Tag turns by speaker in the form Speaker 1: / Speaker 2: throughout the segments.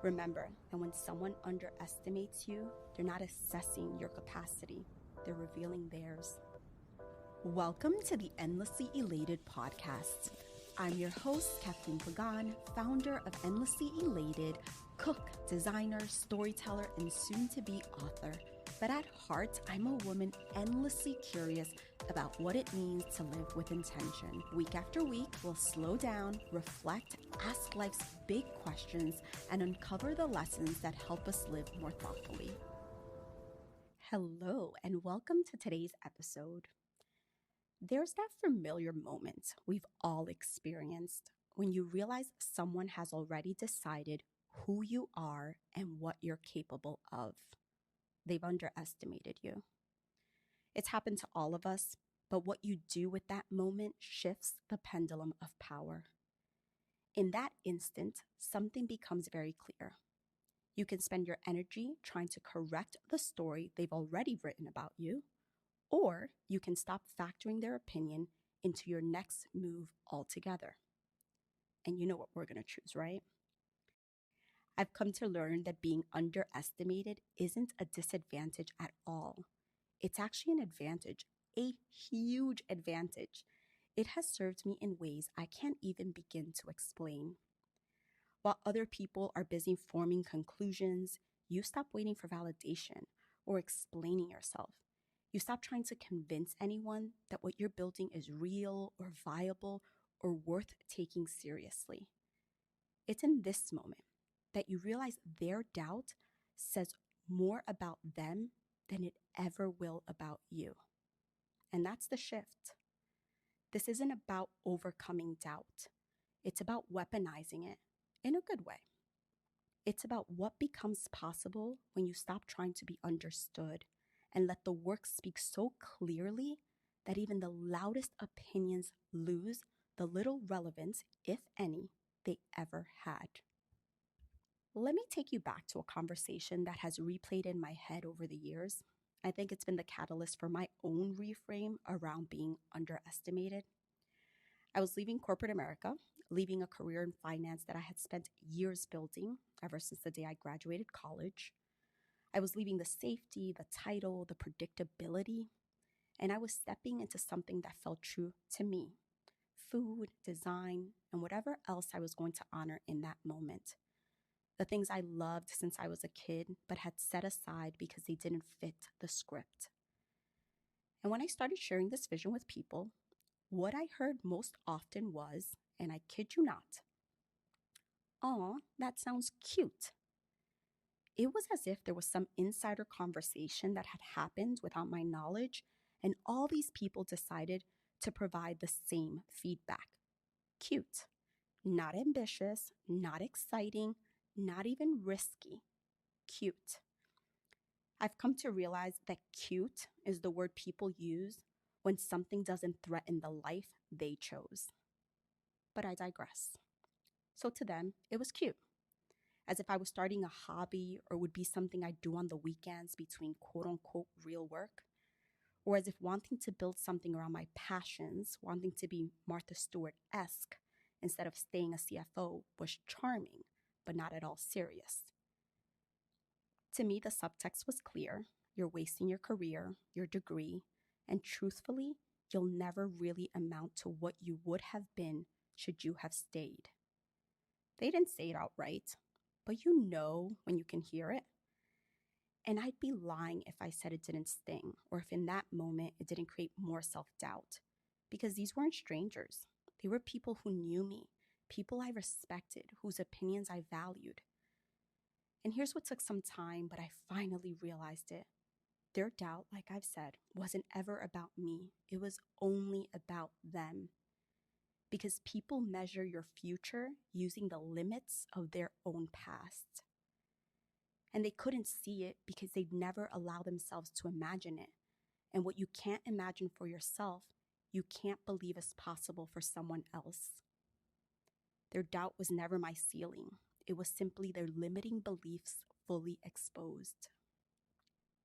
Speaker 1: Remember that when someone underestimates you, they're not assessing your capacity, they're revealing theirs. Welcome to the Endlessly Elated podcast. I'm your host, Kathleen Pagan, founder of Endlessly Elated, cook, designer, storyteller, and soon-to-be author. But at heart, I'm a woman endlessly curious about what it means to live with intention. Week after week, we'll slow down, reflect, ask life's big questions, and uncover the lessons that help us live more thoughtfully. Hello, and welcome to today's episode. There's that familiar moment we've all experienced when you realize someone has already decided who you are and what you're capable of. They've underestimated you. It's happened to all of us, but what you do with that moment shifts the pendulum of power. In that instant, something becomes very clear. You can spend your energy trying to correct the story they've already written about you, or you can stop factoring their opinion into your next move altogether. And you know what we're going to choose, right? I've come to learn that being underestimated isn't a disadvantage at all. It's actually an advantage, a huge advantage. It has served me in ways I can't even begin to explain. While other people are busy forming conclusions, you stop waiting for validation or explaining yourself. You stop trying to convince anyone that what you're building is real or viable or worth taking seriously. It's in this moment that you realize their doubt says more about them than it ever will about you. And that's the shift. This isn't about overcoming doubt. It's about weaponizing it in a good way. It's about what becomes possible when you stop trying to be understood and let the work speak so clearly that even the loudest opinions lose the little relevance, if any, they ever had. Let me take you back to a conversation that has replayed in my head over the years. I think it's been the catalyst for my own reframe around being underestimated. I was leaving corporate America, leaving a career in finance that I had spent years building ever since the day I graduated college. I was leaving the safety, the title, the predictability, and I was stepping into something that felt true to me: food, design, and whatever else I was going to honor in that moment. The things I loved since I was a kid, but had set aside because they didn't fit the script. And when I started sharing this vision with people, what I heard most often was, and I kid you not, "Aw, that sounds cute." It was as if there was some insider conversation that had happened without my knowledge, and all these people decided to provide the same feedback. Cute. Not ambitious, not exciting, not even risky. Cute. I've come to realize that cute is the word people use when something doesn't threaten the life they chose. But I digress. So to them, it was cute. As if I was starting a hobby or would be something I do on the weekends between quote unquote real work. Or as if wanting to build something around my passions, wanting to be Martha Stewart-esque instead of staying a CFO was charming, but not at all serious. To me, the subtext was clear. You're wasting your career, your degree, and truthfully, you'll never really amount to what you would have been should you have stayed. They didn't say it outright, but you know when you can hear it. And I'd be lying if I said it didn't sting, or if in that moment it didn't create more self-doubt, because these weren't strangers. They were people who knew me, people I respected, whose opinions I valued. And here's what took some time, but I finally realized it. Their doubt, like I've said, wasn't ever about me. It was only about them. Because people measure your future using the limits of their own past. And they couldn't see it because they'd never allow themselves to imagine it. And what you can't imagine for yourself, you can't believe is possible for someone else. Their doubt was never my ceiling. It was simply their limiting beliefs fully exposed.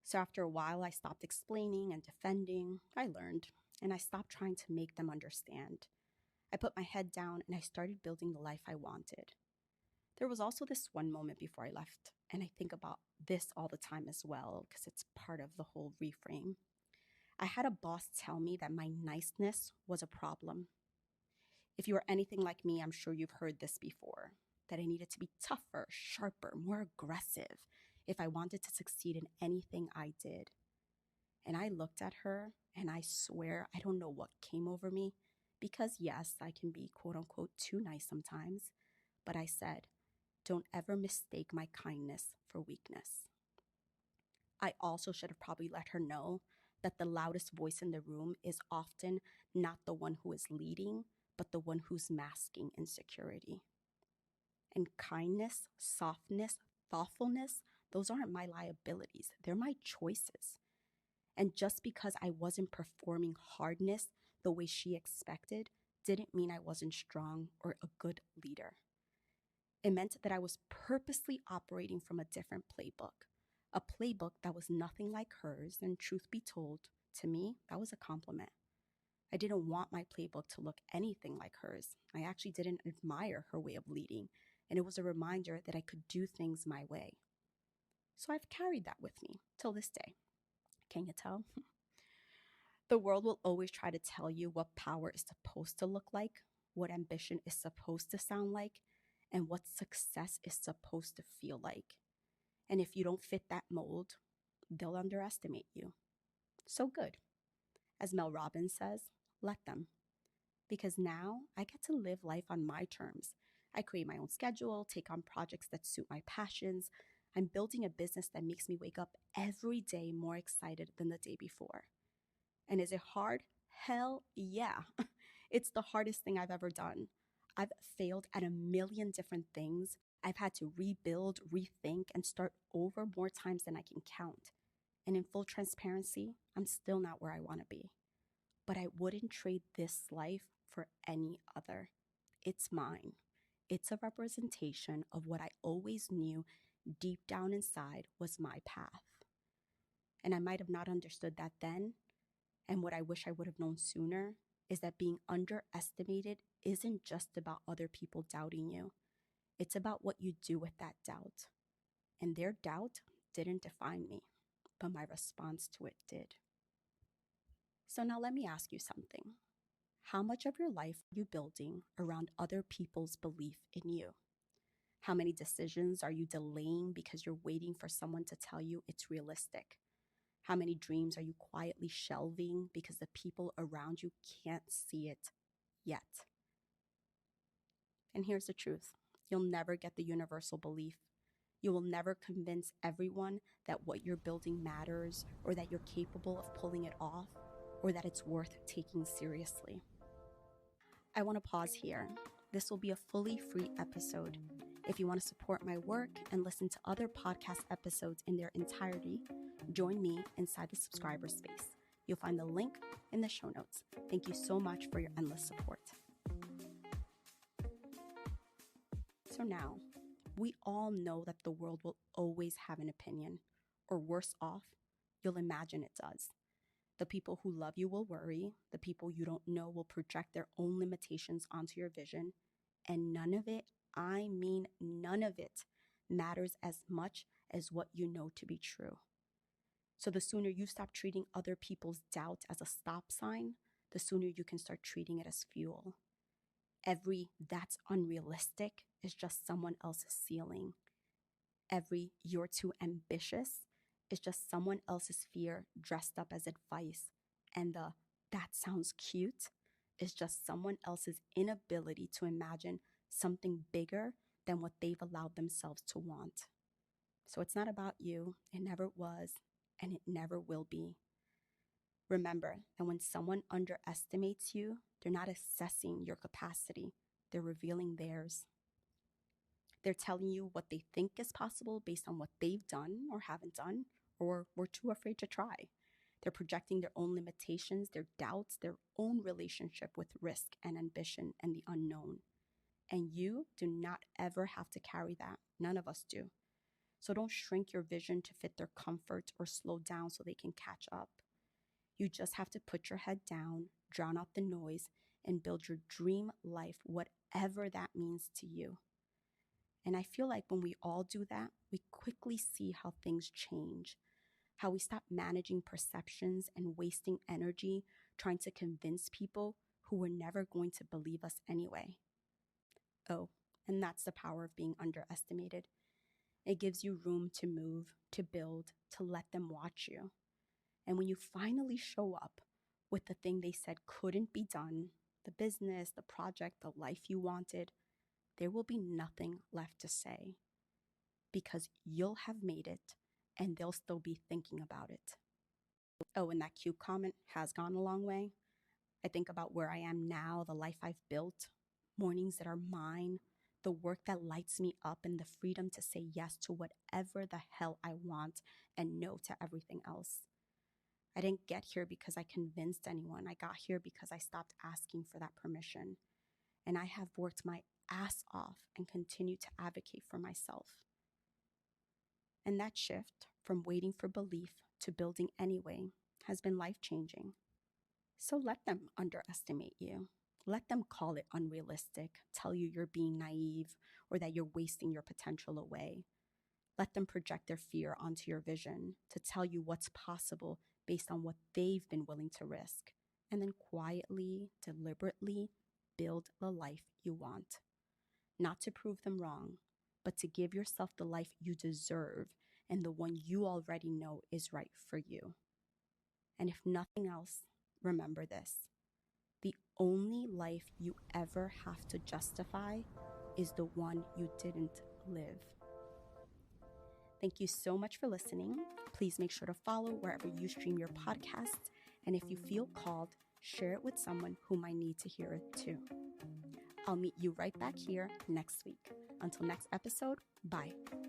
Speaker 1: So after a while, I stopped explaining and defending. I learned, and I stopped trying to make them understand. I put my head down and I started building the life I wanted. There was also this one moment before I left, and I think about this all the time as well because it's part of the whole reframe. I had a boss tell me that my niceness was a problem. If you are anything like me, I'm sure you've heard this before, that I needed to be tougher, sharper, more aggressive if I wanted to succeed in anything I did. And I looked at her, and I swear I don't know what came over me, because yes, I can be quote unquote too nice sometimes, but I said, don't ever mistake my kindness for weakness. I also should have probably let her know that the loudest voice in the room is often not the one who is leading, but the one who's masking insecurity. And kindness, softness, thoughtfulness, those aren't my liabilities, they're my choices. And just because I wasn't performing hardness the way she expected didn't mean I wasn't strong or a good leader. It meant that I was purposely operating from a different playbook, a playbook that was nothing like hers, and truth be told, to me, that was a compliment. I didn't want my playbook to look anything like hers. I actually didn't admire her way of leading, and it was a reminder that I could do things my way. So I've carried that with me till this day. Can you tell? The world will always try to tell you what power is supposed to look like, what ambition is supposed to sound like, and what success is supposed to feel like. And if you don't fit that mold, they'll underestimate you. So good. As Mel Robbins says, let them. Because now I get to live life on my terms. I create my own schedule, take on projects that suit my passions. I'm building a business that makes me wake up every day more excited than the day before. And is it hard? Hell yeah. It's the hardest thing I've ever done. I've failed at a million different things. I've had to rebuild, rethink, and start over more times than I can count. And in full transparency, I'm still not where I want to be. But I wouldn't trade this life for any other. It's mine. It's a representation of what I always knew deep down inside was my path. And I might have not understood that then. And what I wish I would have known sooner is that being underestimated isn't just about other people doubting you. It's about what you do with that doubt. And their doubt didn't define me, but my response to it did. So now let me ask you something. How much of your life are you building around other people's belief in you? How many decisions are you delaying because you're waiting for someone to tell you it's realistic? How many dreams are you quietly shelving because the people around you can't see it yet? And here's the truth. You'll never get the universal belief. You will never convince everyone that what you're building matters, or that you're capable of pulling it off, or that it's worth taking seriously. I want to pause here. This will be a fully free episode. If you want to support my work and listen to other podcast episodes in their entirety, join me inside the subscriber space. You'll find the link in the show notes. Thank you so much for your endless support. So now, we all know that the world will always have an opinion, or worse off, you'll imagine it does. The people who love you will worry. The people you don't know will project their own limitations onto your vision. And none of it, I mean none of it, matters as much as what you know to be true. So the sooner you stop treating other people's doubt as a stop sign, the sooner you can start treating it as fuel. Every "that's unrealistic" is just someone else's ceiling. Every "you're too ambitious" is just someone else's fear dressed up as advice. And the "that sounds cute" is just someone else's inability to imagine something bigger than what they've allowed themselves to want. So it's not about you. It never was, and it never will be. Remember that when someone underestimates you, they're not assessing your capacity. They're revealing theirs. They're telling you what they think is possible based on what they've done or haven't done, or were too afraid to try. They're projecting their own limitations, their doubts, their own relationship with risk and ambition and the unknown. And you do not ever have to carry that. None of us do. So don't shrink your vision to fit their comfort or slow down so they can catch up. You just have to put your head down, drown out the noise, and build your dream life, whatever that means to you. And I feel like when we all do that, we quickly see how things change, how we stop managing perceptions and wasting energy trying to convince people who were never going to believe us anyway. Oh, and that's the power of being underestimated. It gives you room to move, to build, to let them watch you. And when you finally show up with the thing they said couldn't be done, the business, the project, the life you wanted, there will be nothing left to say because you'll have made it and they'll still be thinking about it. Oh, and that cute comment has gone a long way. I think about where I am now, the life I've built, mornings that are mine, the work that lights me up, and the freedom to say yes to whatever the hell I want and no to everything else. I didn't get here because I convinced anyone. I got here because I stopped asking for that permission. And I have worked my ass off and continue to advocate for myself. And that shift from waiting for belief to building anyway has been life-changing. So let them underestimate you. Let them call it unrealistic, tell you you're being naive, or that you're wasting your potential away. Let them project their fear onto your vision to tell you what's possible based on what they've been willing to risk, and then quietly, deliberately build the life you want. Not to prove them wrong, but to give yourself the life you deserve and the one you already know is right for you. And if nothing else, remember this: the only life you ever have to justify is the one you didn't live. Thank you so much for listening. Please make sure to follow wherever you stream your podcasts. And if you feel called, share it with someone who might need to hear it too. I'll meet you right back here next week. Until next episode, bye.